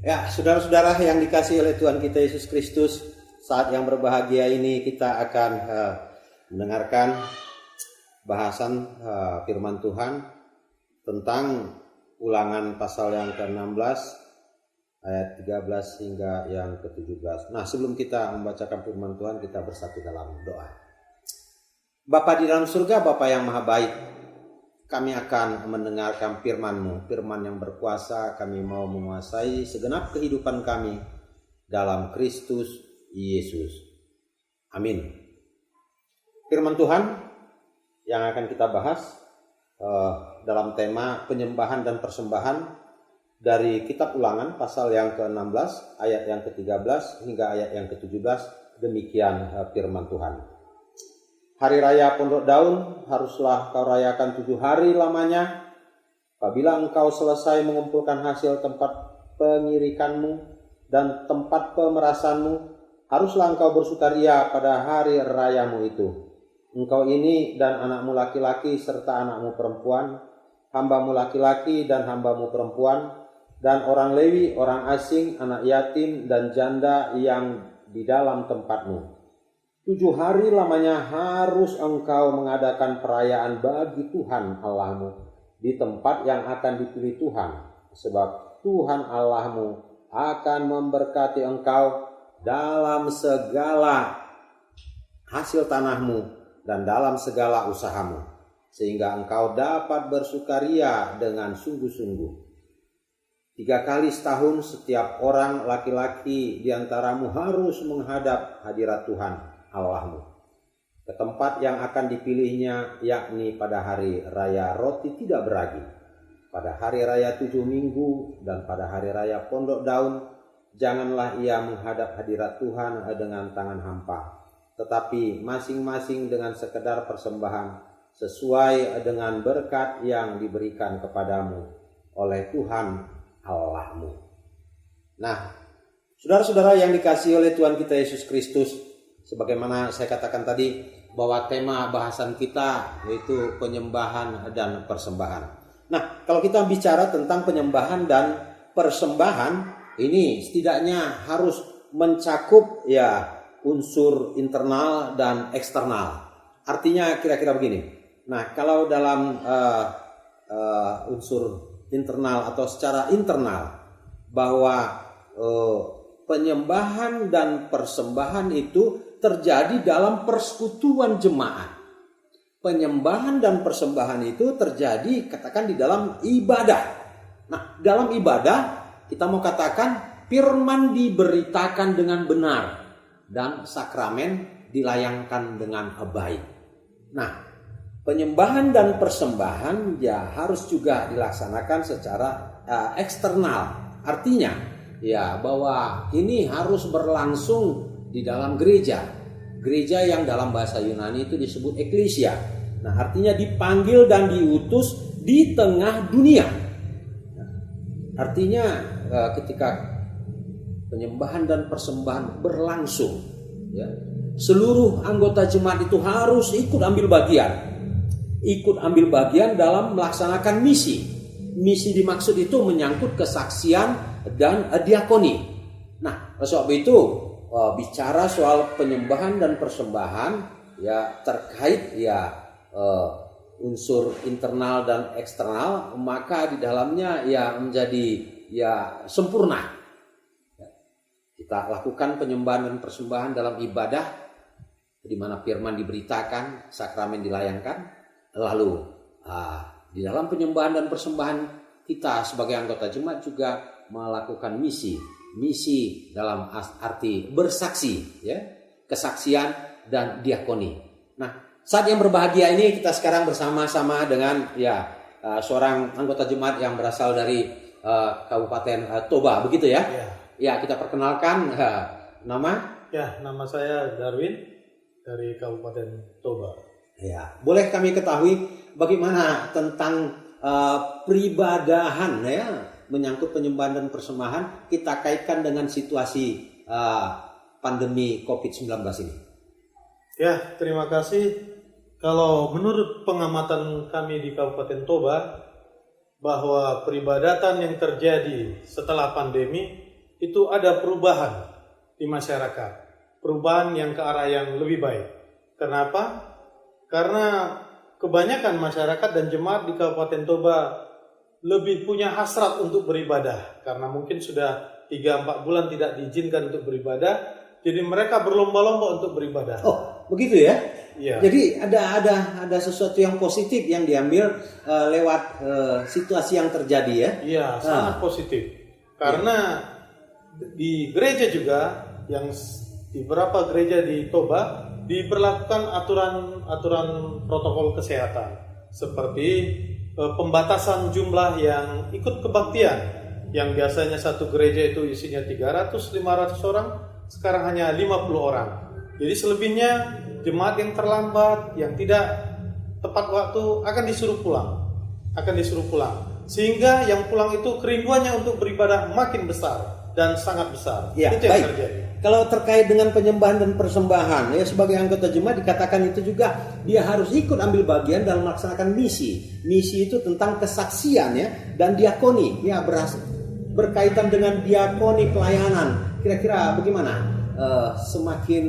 Ya, saudara-saudara yang dikasihi oleh Tuhan kita Yesus Kristus, saat yang berbahagia ini kita akan mendengarkan bahasan firman Tuhan tentang Ulangan pasal yang ke-16 ayat 13 hingga yang ke-17. Nah, sebelum kita membacakan firman Tuhan, kita bersatu dalam doa. Bapa di dalam surga, Bapa yang maha baik, kami akan mendengarkan firman-Mu, firman yang berkuasa. Kami mau menguasai segenap kehidupan kami dalam Kristus Yesus. Amin. Firman Tuhan yang akan kita bahas dalam tema penyembahan dan persembahan dari kitab Ulangan pasal yang ke-16 ayat yang ke-13 hingga ayat yang ke-17. Demikian firman Tuhan. Hari raya Pondok Daun haruslah kau rayakan 7 hari lamanya. Apabila engkau selesai mengumpulkan hasil tempat pengirikanmu dan tempat pemerasanmu, haruslah engkau bersukaria pada hari rayamu itu. Engkau ini dan anakmu laki-laki serta anakmu perempuan, hambamu laki-laki dan hambamu perempuan, dan orang Lewi, orang asing, anak yatim dan janda yang di dalam tempatmu. 7 hari lamanya harus engkau mengadakan perayaan bagi Tuhan Allahmu di tempat yang akan dipilih Tuhan, sebab Tuhan Allahmu akan memberkati engkau dalam segala hasil tanahmu dan dalam segala usahamu, sehingga engkau dapat bersukaria dengan sungguh-sungguh. 3 kali setahun setiap orang laki-laki di antaramu harus menghadap hadirat Tuhan Allahmu ke tempat yang akan dipilihnya, yakni pada hari raya roti tidak beragi, pada hari raya 7 minggu, dan pada hari raya Pondok Daun. Janganlah ia menghadap hadirat Tuhan dengan tangan hampa, tetapi masing-masing dengan sekedar persembahan sesuai dengan berkat yang diberikan kepadamu oleh Tuhan Allahmu. Nah, saudara-saudara yang dikasihi oleh Tuhan kita Yesus Kristus, sebagaimana saya katakan tadi bahwa tema bahasan kita yaitu penyembahan dan persembahan. Nah, kalau kita bicara tentang penyembahan dan persembahan, ini setidaknya harus mencakup unsur internal dan eksternal. Artinya kira-kira begini. Nah, kalau dalam unsur internal atau secara internal, bahwa penyembahan dan persembahan itu terjadi dalam persekutuan jemaat. Penyembahan dan persembahan itu terjadi katakan di dalam ibadah. Nah, dalam ibadah kita mau katakan firman diberitakan dengan benar dan sakramen dilayangkan dengan baik. Nah, penyembahan dan persembahan harus juga dilaksanakan secara eksternal. Artinya bahwa ini harus berlangsung di dalam gereja. Gereja yang dalam bahasa Yunani itu disebut eklesia. Nah, artinya dipanggil dan diutus di tengah dunia. Artinya ketika penyembahan dan persembahan berlangsung, seluruh anggota jemaat itu harus ikut ambil bagian dalam melaksanakan misi. Misi dimaksud itu menyangkut kesaksian dan diakoni. Nah, oleh sebab itu bicara soal penyembahan dan persembahan terkait unsur internal dan eksternal, maka di dalamnya menjadi sempurna. Kita lakukan penyembahan dan persembahan dalam ibadah di mana firman diberitakan, sakramen dilayangkan, lalu di dalam penyembahan dan persembahan kita sebagai anggota jemaat juga melakukan misi dalam arti bersaksi, kesaksian dan diakoni. Nah, saat yang berbahagia ini kita sekarang bersama-sama dengan seorang anggota jemaat yang berasal dari Kabupaten Toba, begitu ya? Ya, kita perkenalkan nama. Ya, nama saya Darwin dari Kabupaten Toba. Ya, boleh kami ketahui bagaimana tentang peribadahan menyangkut penyembahan dan persembahan kita kaitkan dengan situasi pandemi COVID-19 ini. Ya, terima kasih. Kalau menurut pengamatan kami di Kabupaten Toba, bahwa peribadatan yang terjadi setelah pandemi itu ada perubahan di masyarakat. Perubahan yang ke arah yang lebih baik. Kenapa? Karena kebanyakan masyarakat dan jemaat di Kabupaten Toba lebih punya hasrat untuk beribadah. Karena mungkin sudah 3-4 bulan tidak diizinkan untuk beribadah. Jadi mereka berlomba-lomba untuk beribadah. Oh, begitu ya? Iya. Jadi ada sesuatu yang positif yang diambil lewat situasi yang terjadi ya? Iya, sangat positif. Karena di gereja juga, yang di beberapa gereja di Toba diberlakukan aturan protokol kesehatan seperti pembatasan jumlah yang ikut kebaktian. Yang biasanya satu gereja itu isinya 300-500 orang, sekarang hanya 50 orang. Jadi selebihnya jemaat yang terlambat, yang tidak tepat waktu akan disuruh pulang. Sehingga yang pulang itu kerinduannya untuk beribadah makin besar dan sangat besar. Ya, itu yang baik. terjadi. Kalau terkait dengan penyembahan dan persembahan, ya sebagai anggota jemaat dikatakan itu juga dia harus ikut ambil bagian dalam melaksanakan misi. Misi itu tentang kesaksian ya dan diakoni, ya berkaitan dengan diakoni pelayanan. Kira-kira bagaimana? Semakin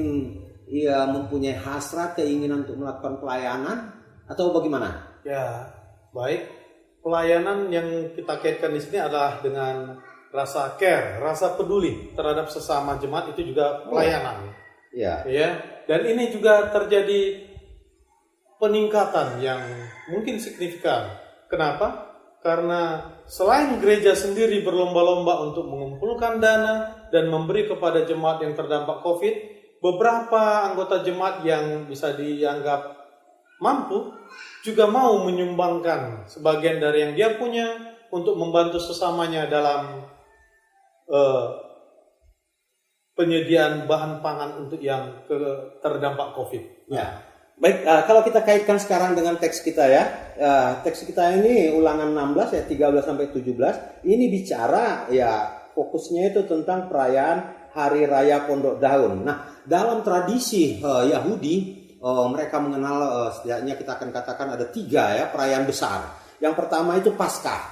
ia mempunyai hasrat keinginan untuk melakukan pelayanan atau bagaimana? Ya, baik. Pelayanan yang kita kaitkan di sini adalah dengan rasa care, rasa peduli terhadap sesama jemaat, itu juga pelayanan. Ya. Ya, dan ini juga terjadi peningkatan yang mungkin signifikan. Kenapa? Karena selain gereja sendiri berlomba-lomba untuk mengumpulkan dana dan memberi kepada jemaat yang terdampak COVID, beberapa anggota jemaat yang bisa dianggap mampu juga mau menyumbangkan sebagian dari yang dia punya untuk membantu sesamanya dalam penyediaan bahan pangan untuk yang terdampak COVID. Ya. Baik, kalau kita kaitkan sekarang dengan teks kita ya, teks kita ini Ulangan 16 ayat 13 sampai 17, ini bicara ya fokusnya itu tentang perayaan Hari Raya Pondok Daun. Nah, dalam tradisi Yahudi, mereka mengenal setidaknya kita akan katakan ada 3 ya perayaan besar. Yang pertama itu Paskah.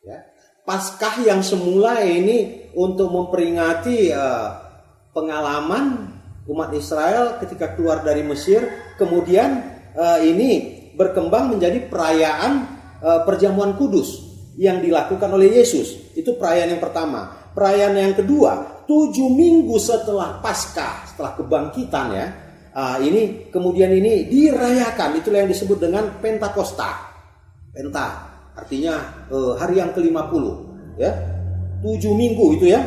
Ya. Paskah yang semula ini untuk memperingati pengalaman umat Israel ketika keluar dari Mesir, kemudian ini berkembang menjadi perayaan perjamuan kudus yang dilakukan oleh Yesus. Itu perayaan yang pertama. Perayaan yang kedua, 7 minggu setelah Paskah, setelah kebangkitan ya, ini kemudian ini dirayakan. Itulah yang disebut dengan Pentakosta. Penta artinya hari yang ke-50 ya. 7 minggu itu ya.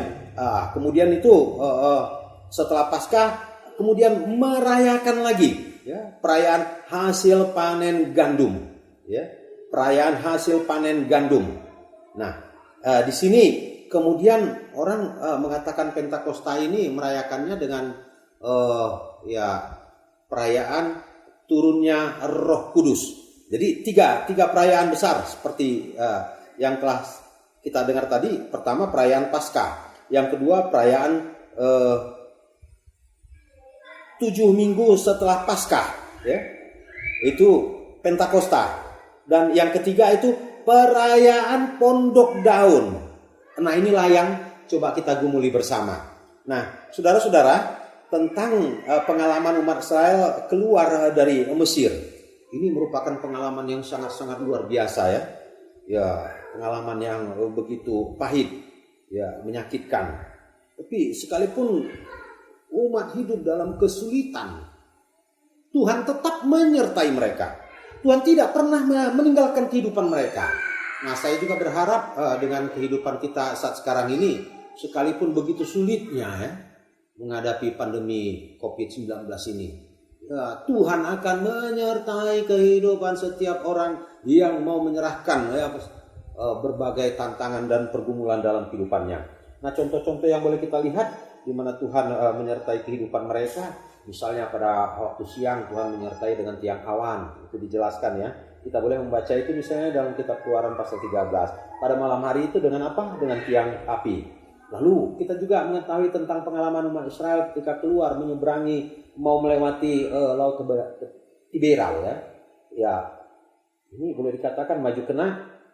Kemudian itu setelah Paskah kemudian merayakan lagi ya, perayaan hasil panen gandum ya, perayaan hasil panen gandum. Nah, di sini kemudian orang mengatakan Pentakosta ini merayakannya dengan ya perayaan turunnya Roh Kudus. Jadi tiga perayaan besar seperti yang telah kita dengar tadi. Pertama perayaan Paskah, yang kedua perayaan 7 minggu setelah Paskah ya, itu Pentakosta, dan yang ketiga itu perayaan Pondok Daun. Nah, inilah yang coba kita gumuli bersama. Nah, saudara-saudara, tentang pengalaman umat Israel keluar dari Mesir, ini merupakan pengalaman yang sangat-sangat luar biasa ya. Ya, pengalaman yang begitu pahit, ya, menyakitkan. Tapi sekalipun umat hidup dalam kesulitan, Tuhan tetap menyertai mereka. Tuhan tidak pernah meninggalkan kehidupan mereka. Nah, saya juga berharap dengan kehidupan kita saat sekarang ini, sekalipun begitu sulitnya ya, menghadapi pandemi COVID-19 ini, ya, Tuhan akan menyertai kehidupan setiap orang yang mau menyerahkan ya, berbagai tantangan dan pergumulan dalam kehidupannya. Nah, contoh-contoh yang boleh kita lihat di mana Tuhan menyertai kehidupan mereka, misalnya pada waktu siang Tuhan menyertai dengan tiang awan, itu dijelaskan ya. Kita boleh membaca itu misalnya dalam kitab Keluaran pasal 13. Pada malam hari itu dengan apa? Dengan tiang api. Lalu kita juga mengetahui tentang pengalaman umat Israel ketika keluar menyeberangi, mau melewati laut Tiberal ya. Ya, ini boleh dikatakan maju kena,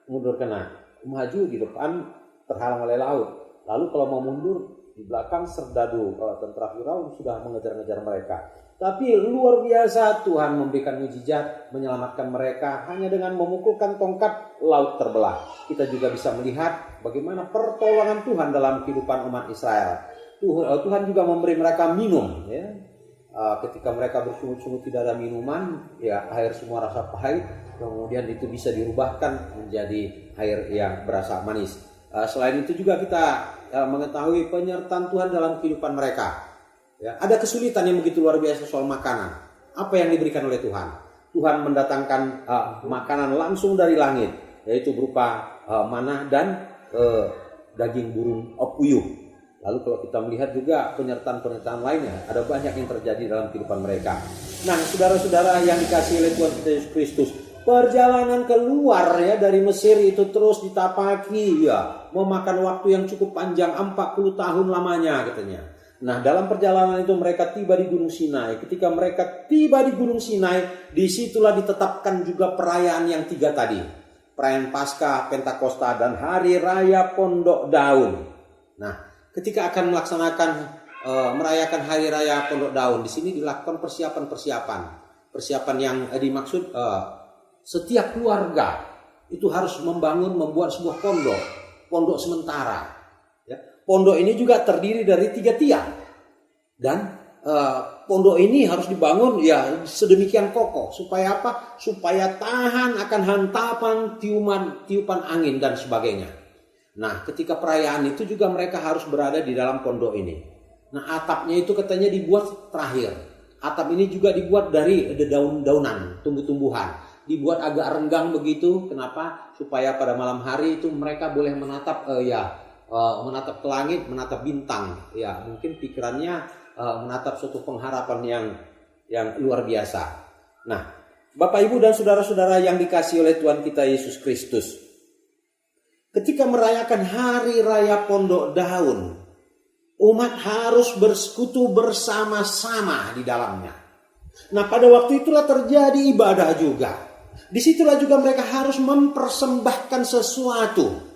mundur kena. Maju di depan terhalang oleh laut. Lalu kalau mau mundur, di belakang serdadu tentara Firaun sudah mengejar-ngejar mereka. Tapi luar biasa, Tuhan memberikan mujizat, menyelamatkan mereka hanya dengan memukulkan tongkat, laut terbelah. Kita juga bisa melihat bagaimana pertolongan Tuhan dalam kehidupan umat Israel. Tuhan juga memberi mereka minum, ya. Ketika mereka bersungut-sungut tidak ada minuman, ya air semua rasa pahit, kemudian itu bisa dirubahkan menjadi air yang berasa manis. Selain itu juga kita mengetahui penyertaan Tuhan dalam kehidupan mereka. Ya, ada kesulitan yang begitu luar biasa soal makanan. Apa yang diberikan oleh Tuhan? Tuhan mendatangkan makanan langsung dari langit, yaitu berupa manah dan daging burung puyuh. Lalu kalau kita melihat juga penyertaan-penyertaan lainnya, ada banyak yang terjadi dalam kehidupan mereka. Nah, saudara-saudara yang dikasihi oleh Tuhan kita Yesus Kristus, perjalanan keluar ya dari Mesir itu terus ditapaki, ya, memakan waktu yang cukup panjang, 40 tahun lamanya katanya. Nah, dalam perjalanan itu mereka tiba di Gunung Sinai. Ketika mereka tiba di Gunung Sinai, disitulah ditetapkan juga perayaan yang 3 tadi. Perayaan Paskah, Pentakosta, dan Hari Raya Pondok Daun. Nah, ketika akan merayakan Hari Raya Pondok Daun, di sini dilakukan persiapan-persiapan. Persiapan yang dimaksud setiap keluarga itu harus membuat sebuah pondok sementara. Pondok ini juga terdiri dari 3 tiang. Dan pondok ini harus dibangun ya sedemikian kokoh. Supaya apa? Supaya tahan akan hantapan tiupan angin dan sebagainya. Nah, ketika perayaan itu juga mereka harus berada di dalam pondok ini. Nah, atapnya itu katanya dibuat terakhir. Atap ini juga dibuat dari daun-daunan, tumbuh-tumbuhan. Dibuat agak renggang begitu. Kenapa? Supaya pada malam hari itu mereka boleh menatap menatap ke langit, menatap bintang, ya mungkin pikirannya menatap suatu pengharapan yang luar biasa. Nah, Bapak Ibu dan saudara-saudara yang dikasihi oleh Tuhan kita Yesus Kristus, ketika merayakan Hari Raya Pondok Daun, umat harus bersekutu bersama-sama di dalamnya. Nah, pada waktu itulah terjadi ibadah juga. Disitulah juga mereka harus mempersembahkan sesuatu.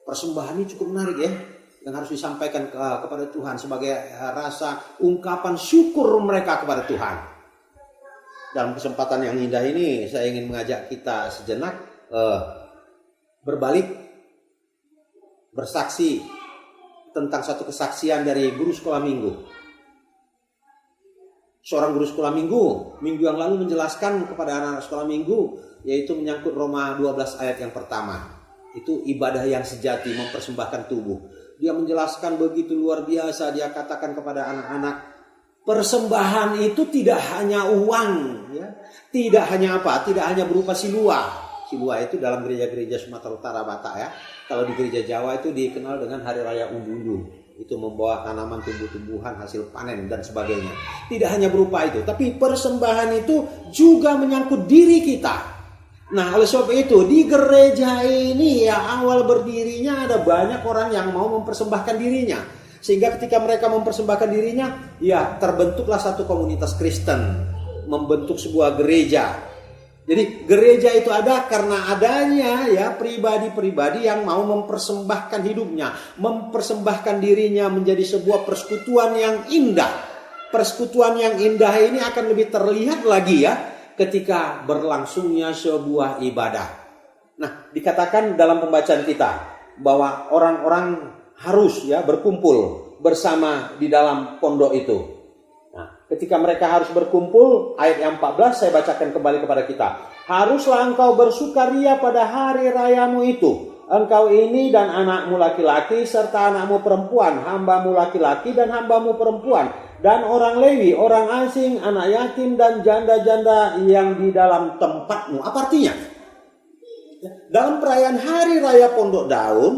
Persembahan ini cukup menarik ya, yang harus disampaikan kepada Tuhan sebagai rasa ungkapan syukur mereka kepada Tuhan. Dalam kesempatan yang indah ini, saya ingin mengajak kita sejenak berbalik, bersaksi tentang satu kesaksian dari guru sekolah minggu. Seorang guru sekolah minggu yang lalu menjelaskan kepada anak-anak sekolah minggu, yaitu menyangkut Roma 12 ayat yang pertama. Itu ibadah yang sejati, mempersembahkan tubuh. Dia menjelaskan begitu luar biasa. Dia katakan kepada anak-anak, persembahan itu tidak hanya uang, ya. Tidak hanya apa? Tidak hanya berupa silua. Silua itu dalam gereja-gereja Sumatera Utara, Batak ya. Kalau di gereja Jawa itu dikenal dengan Hari Raya Undu-Undu. Itu membawa tanaman tumbuh-tumbuhan, hasil panen dan sebagainya. Tidak hanya berupa itu, tapi persembahan itu juga menyangkut diri kita. Nah, oleh sebab itu di gereja ini ya awal berdirinya ada banyak orang yang mau mempersembahkan dirinya. Sehingga ketika mereka mempersembahkan dirinya, ya terbentuklah satu komunitas Kristen, membentuk sebuah gereja. Jadi gereja itu ada karena adanya ya pribadi-pribadi yang mau mempersembahkan hidupnya, mempersembahkan dirinya menjadi sebuah persekutuan yang indah. Persekutuan yang indah ini akan lebih terlihat lagi ya ketika berlangsungnya sebuah ibadah. Nah, dikatakan dalam pembacaan kita bahwa orang-orang harus ya berkumpul bersama di dalam pondok itu. Nah, ketika mereka harus berkumpul, ayat yang 14 saya bacakan kembali kepada kita. Haruslah engkau bersukaria pada hari rayamu itu. Engkau ini dan anakmu laki-laki serta anakmu perempuan, hambamu laki-laki dan hambamu perempuan, dan orang Lewi, orang asing, anak yatim dan janda-janda yang di dalam tempatmu. Apa artinya? Dalam perayaan Hari Raya Pondok Daun,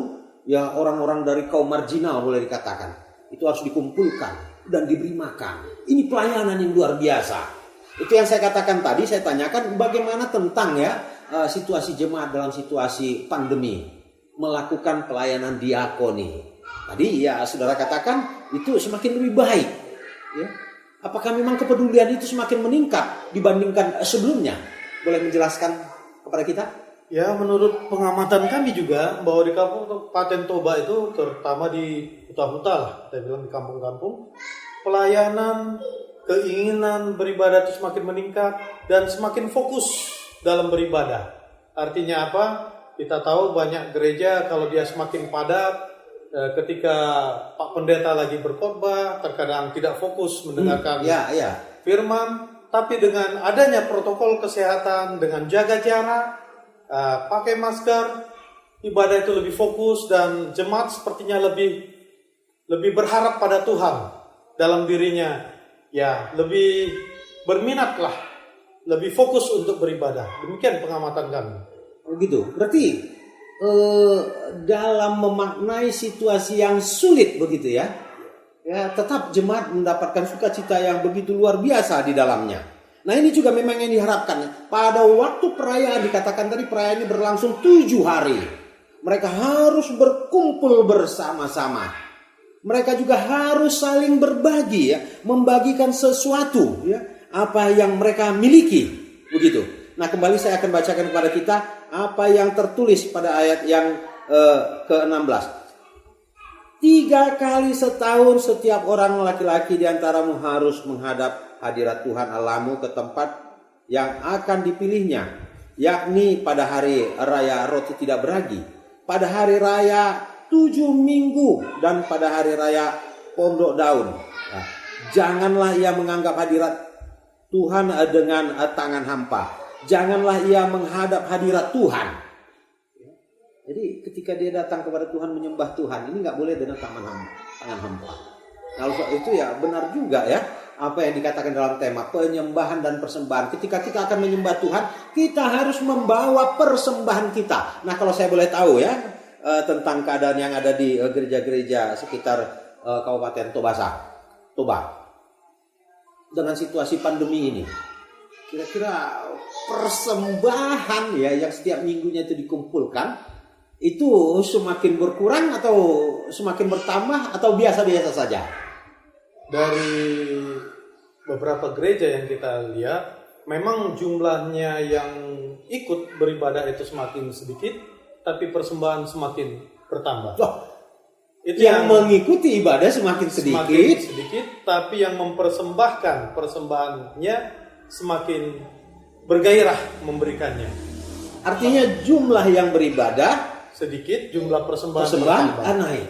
ya orang-orang dari kaum marginal boleh dikatakan, itu harus dikumpulkan dan diberi makan. Ini pelayanan yang luar biasa. Itu yang saya katakan tadi, saya tanyakan bagaimana tentang ya situasi jemaat dalam situasi pandemi, melakukan pelayanan diakoni. Tadi ya saudara katakan itu semakin lebih baik. Ya. Apakah memang kepedulian itu semakin meningkat dibandingkan sebelumnya? Boleh menjelaskan kepada kita? Ya, menurut pengamatan kami juga bahwa di Kabupaten Toba itu, terutama di huta-huta lah, kita bilang di kampung-kampung, pelayanan, keinginan beribadah itu semakin meningkat dan semakin fokus dalam beribadah. Artinya apa? Kita tahu banyak gereja kalau dia semakin padat, ketika Pak Pendeta lagi berkhotbah, terkadang tidak fokus mendengarkan firman, tapi dengan adanya protokol kesehatan, dengan jaga jarak, pakai masker, ibadah itu lebih fokus dan jemaat sepertinya lebih berharap pada Tuhan dalam dirinya, ya lebih berminatlah, lebih fokus untuk beribadah. Demikian pengamatan kami. Begitu. Berarti dalam memaknai situasi yang sulit begitu ya, tetap jemaat mendapatkan sukacita yang begitu luar biasa di dalamnya. Nah ini juga memang yang diharapkan. Pada waktu perayaan, dikatakan tadi perayaan ini berlangsung 7 hari. Mereka harus berkumpul bersama-sama. Mereka juga harus saling berbagi ya, membagikan sesuatu ya, apa yang mereka miliki. Begitu. Nah kembali saya akan bacakan kepada kita apa yang tertulis pada ayat yang ke-16. 3 kali setahun setiap orang laki-laki di antaramu harus menghadap hadirat Tuhan Allahmu ke tempat yang akan dipilihnya, yakni pada hari raya roti tidak beragi, pada hari raya 7 minggu, dan pada hari raya pondok daun. Nah, janganlah ia menganggap hadirat Tuhan dengan tangan hampa. Janganlah ia menghadap hadirat Tuhan. Jadi ketika dia datang kepada Tuhan, menyembah Tuhan, ini nggak boleh dengan tangan hampa. Kalau itu ya benar juga ya, apa yang dikatakan dalam tema penyembahan dan persembahan. Ketika kita akan menyembah Tuhan, kita harus membawa persembahan kita. Nah kalau saya boleh tahu ya, tentang keadaan yang ada di gereja-gereja sekitar Kabupaten Toba dengan situasi pandemi ini, kira-kira persembahan ya yang setiap minggunya itu dikumpulkan, itu semakin berkurang atau semakin bertambah atau biasa-biasa saja? Dari beberapa gereja yang kita lihat, memang jumlahnya yang ikut beribadah itu semakin sedikit, tapi persembahan semakin bertambah. Itu yang mengikuti ibadah semakin sedikit, tapi yang mempersembahkan persembahannya semakin bergairah memberikannya. Artinya jumlah yang beribadah sedikit, jumlah persembahan naik.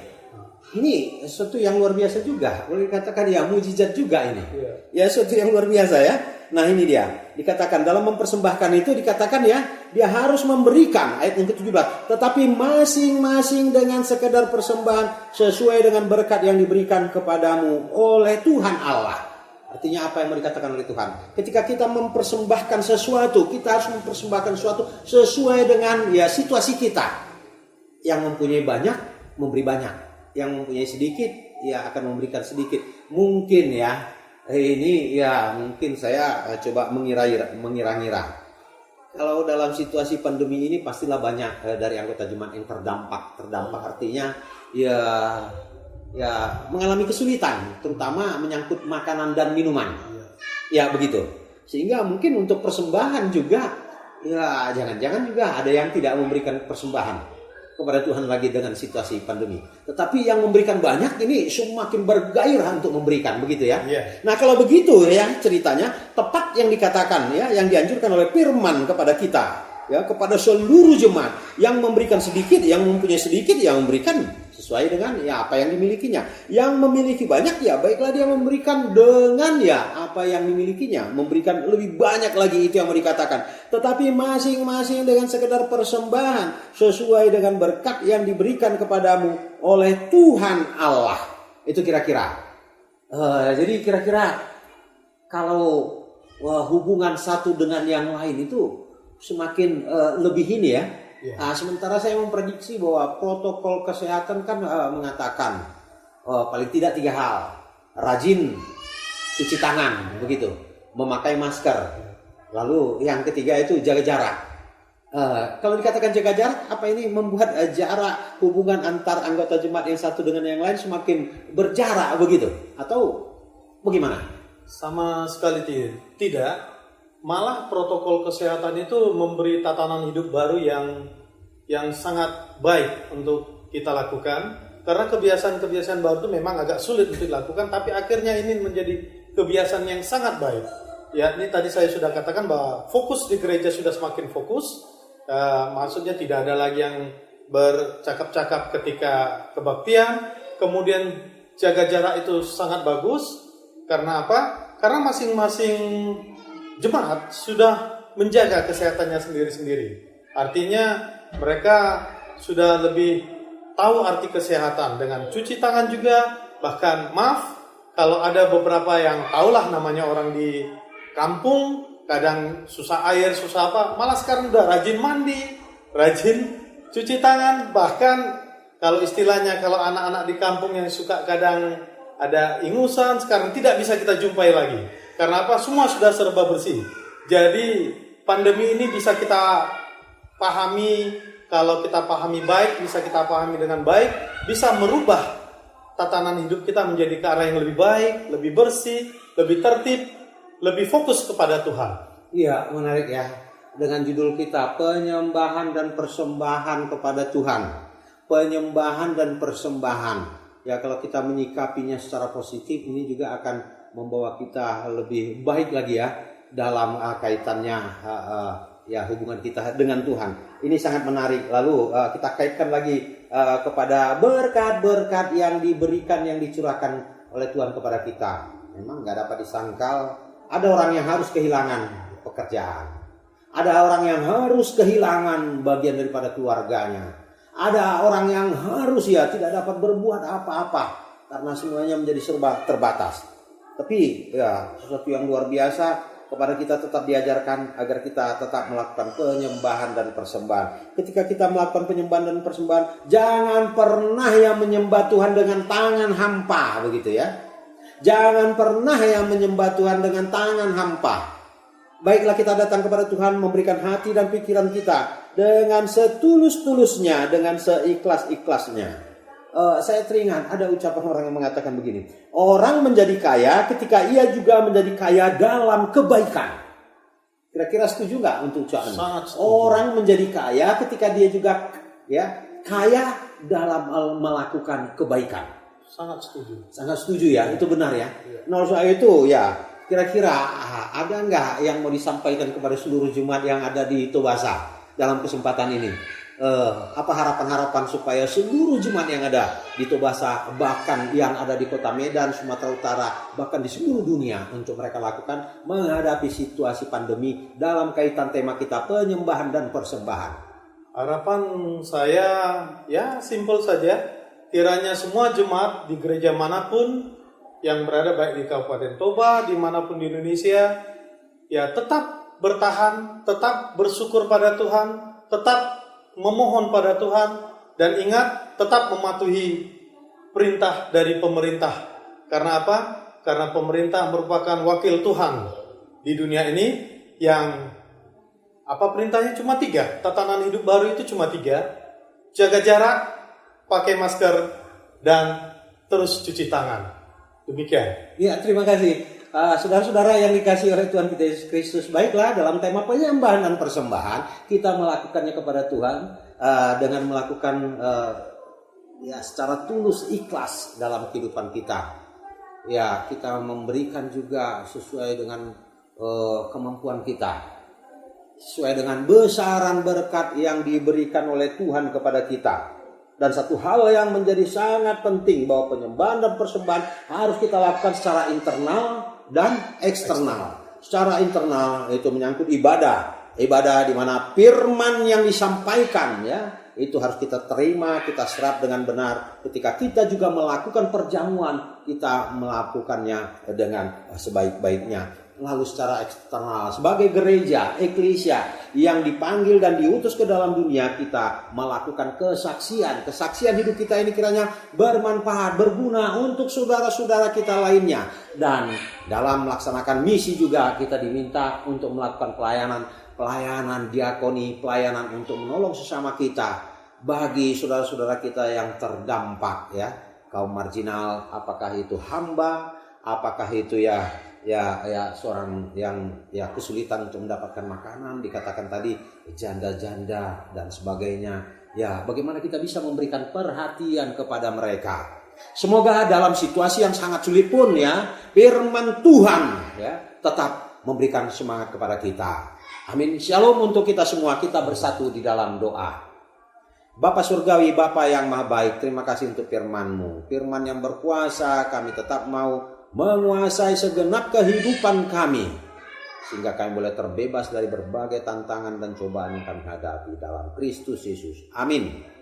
Ini sesuatu yang luar biasa juga. Boleh dikatakan ya mujizat juga ini. Ya sesuatu yang luar biasa ya. Nah ini dia. Dikatakan dalam mempersembahkan itu dikatakan ya, dia harus memberikan, ayat yang ke-17. Tetapi masing-masing dengan sekedar persembahan sesuai dengan berkat yang diberikan kepadamu oleh Tuhan Allah. Artinya apa yang mau dikatakan oleh Tuhan? Ketika kita mempersembahkan sesuatu, kita harus mempersembahkan sesuatu sesuai dengan ya situasi kita. Yang mempunyai banyak, memberi banyak. Yang mempunyai sedikit, ya akan memberikan sedikit. Mungkin ya, ini ya mungkin saya coba mengira-ngira. Kalau dalam situasi pandemi ini pastilah banyak dari anggota jemaat yang terdampak. Terdampak artinya ya mengalami kesulitan, terutama menyangkut makanan dan minuman. Ya begitu. Sehingga mungkin untuk persembahan juga, ya jangan-jangan juga ada yang tidak memberikan persembahan kepada Tuhan lagi dengan situasi pandemi. Tetapi yang memberikan banyak ini semakin bergairah untuk memberikan, begitu ya. Nah kalau begitu ya ceritanya, tepat yang dikatakan ya, yang dianjurkan oleh firman kepada kita ya, kepada seluruh jemaat yang memberikan sedikit, yang mempunyai sedikit, yang memberikan sesuai dengan ya apa yang dimilikinya. Yang memiliki banyak ya baiklah dia memberikan dengan ya apa yang dimilikinya, memberikan lebih banyak lagi, itu yang mau dikatakan. Tetapi masing-masing dengan sekedar persembahan sesuai dengan berkat yang diberikan kepadamu oleh Tuhan Allah. Itu kira-kira. Jadi kira-kira kalau hubungan satu dengan yang lain itu semakin lebih ini ya. Sementara saya memprediksi bahwa protokol kesehatan kan mengatakan paling tidak 3 hal. Rajin cuci tangan, begitu, memakai masker. Lalu yang ketiga itu jaga jarak. Kalau dikatakan jaga jarak, apa ini membuat jarak hubungan antar anggota jemaat yang satu dengan yang lain semakin berjarak begitu? Atau bagaimana? Sama sekali tidak. malah protokol kesehatan itu memberi tatanan hidup baru yang sangat baik untuk kita lakukan. Karena kebiasaan-kebiasaan baru itu memang agak sulit untuk dilakukan, tapi akhirnya ini menjadi kebiasaan yang sangat baik. Ya, ini tadi saya sudah katakan bahwa fokus di gereja sudah semakin fokus. Maksudnya tidak ada lagi yang bercakap-cakap ketika kebaktian. Kemudian jaga jarak itu sangat bagus. Karena apa? Karena masing-masing jemaat sudah menjaga kesehatannya sendiri-sendiri. Artinya mereka sudah lebih tahu arti kesehatan dengan cuci tangan juga. Bahkan kalau ada beberapa yang tahulah namanya orang di kampung, kadang susah air, susah apa, malah sekarang udah rajin mandi, rajin cuci tangan. Bahkan kalau istilahnya, kalau anak-anak di kampung yang suka kadang ada ingusan, sekarang tidak bisa kita jumpai lagi. Karena apa? Semua sudah serba bersih. Jadi pandemi ini bisa kita pahami, kalau kita pahami baik, bisa kita pahami dengan baik, bisa merubah tatanan hidup kita menjadi ke arah yang lebih baik, lebih bersih, lebih tertib, lebih fokus kepada Tuhan. Iya, menarik ya. Dengan judul kita, penyembahan dan persembahan kepada Tuhan. Penyembahan dan persembahan. Ya, kalau kita menyikapinya secara positif, ini juga akan membawa kita lebih baik lagi ya dalam kaitannya ya hubungan kita dengan Tuhan. Ini sangat menarik. Lalu kita kaitkan lagi kepada berkat-berkat yang diberikan, yang dicurahkan oleh Tuhan kepada kita. Memang nggak dapat disangkal, ada orang yang harus kehilangan pekerjaan. Ada orang yang harus kehilangan bagian daripada keluarganya. Ada orang yang harus tidak dapat berbuat apa-apa karena semuanya menjadi serba terbatas. Tapi ya sesuatu yang luar biasa, kepada kita tetap diajarkan agar kita tetap melakukan penyembahan dan persembahan. Ketika kita melakukan penyembahan dan persembahan, jangan pernah menyembah Tuhan dengan tangan hampa, begitu ya. Jangan pernah menyembah Tuhan dengan tangan hampa. Baiklah kita datang kepada Tuhan, memberikan hati dan pikiran kita dengan setulus-tulusnya, dengan seikhlas-ikhlasnya. Saya teringat ada ucapan orang yang mengatakan begini, orang menjadi kaya ketika ia juga menjadi kaya dalam kebaikan. Kira-kira setuju nggak untuk ucapan ini? Orang menjadi kaya ketika dia juga kaya dalam melakukan kebaikan. Sangat setuju. Sangat setuju ya, itu benar ya. Nah, soal itu ya, kira-kira ada nggak yang mau disampaikan kepada seluruh jemaat yang ada di Tobasa dalam kesempatan ini? Apa harapan-harapan supaya seluruh jemaat yang ada di Tobasa, bahkan yang ada di kota Medan, Sumatera Utara, bahkan di seluruh dunia, untuk mereka lakukan menghadapi situasi pandemi dalam kaitan tema kita, penyembahan dan persembahan? Harapan saya ya simpel saja, kiranya semua jemaat di gereja manapun yang berada, baik di Kabupaten Toba, dimanapun di Indonesia, ya tetap bertahan, tetap bersyukur pada Tuhan, tetap memohon pada Tuhan, dan ingat tetap mematuhi perintah dari pemerintah. Karena apa? Karena pemerintah merupakan wakil Tuhan di dunia ini, yang perintahnya cuma 3. Tatanan hidup baru itu cuma 3. Jaga jarak, pakai masker, dan terus cuci tangan. Demikian. Ya, terima kasih. Saudara-saudara yang dikasihi oleh Tuhan kita Yesus Kristus, baiklah dalam tema penyembahan dan persembahan kita melakukannya kepada Tuhan dengan melakukan secara tulus, ikhlas dalam kehidupan kita. Ya, kita memberikan juga sesuai dengan kemampuan kita, sesuai dengan besaran berkat yang diberikan oleh Tuhan kepada kita. Dan satu hal yang menjadi sangat penting, bahwa penyembahan dan persembahan harus kita lakukan secara internal dan eksternal. Secara internal itu menyangkut ibadah di mana firman yang disampaikan itu harus kita terima, kita serap dengan benar. Ketika kita juga melakukan perjamuan, kita melakukannya dengan sebaik-baiknya. Lalu secara eksternal, sebagai gereja, eklesia yang dipanggil dan diutus ke dalam dunia, kita melakukan kesaksian. Kesaksian hidup kita ini kiranya bermanfaat, berguna untuk saudara-saudara kita lainnya. Dan dalam melaksanakan misi juga kita diminta untuk melakukan pelayanan diakoni, pelayanan untuk menolong sesama kita bagi saudara-saudara kita yang terdampak, kaum marginal, apakah itu hamba, apakah itu ya seorang yang ya kesulitan untuk mendapatkan makanan, dikatakan tadi janda-janda dan sebagainya. Ya, bagaimana kita bisa memberikan perhatian kepada mereka. Semoga dalam situasi yang sangat sulit pun ya, firman Tuhan ya tetap memberikan semangat kepada kita. Amin. Shalom untuk kita semua. Kita bersatu di dalam doa. Bapa Surgawi, Bapa yang Maha Baik, terima kasih untuk firman-Mu. Firman yang berkuasa, kami tetap mau menguasai segenap kehidupan kami. Sehingga kami boleh terbebas dari berbagai tantangan dan cobaan yang kami hadapi dalam Kristus Yesus. Amin.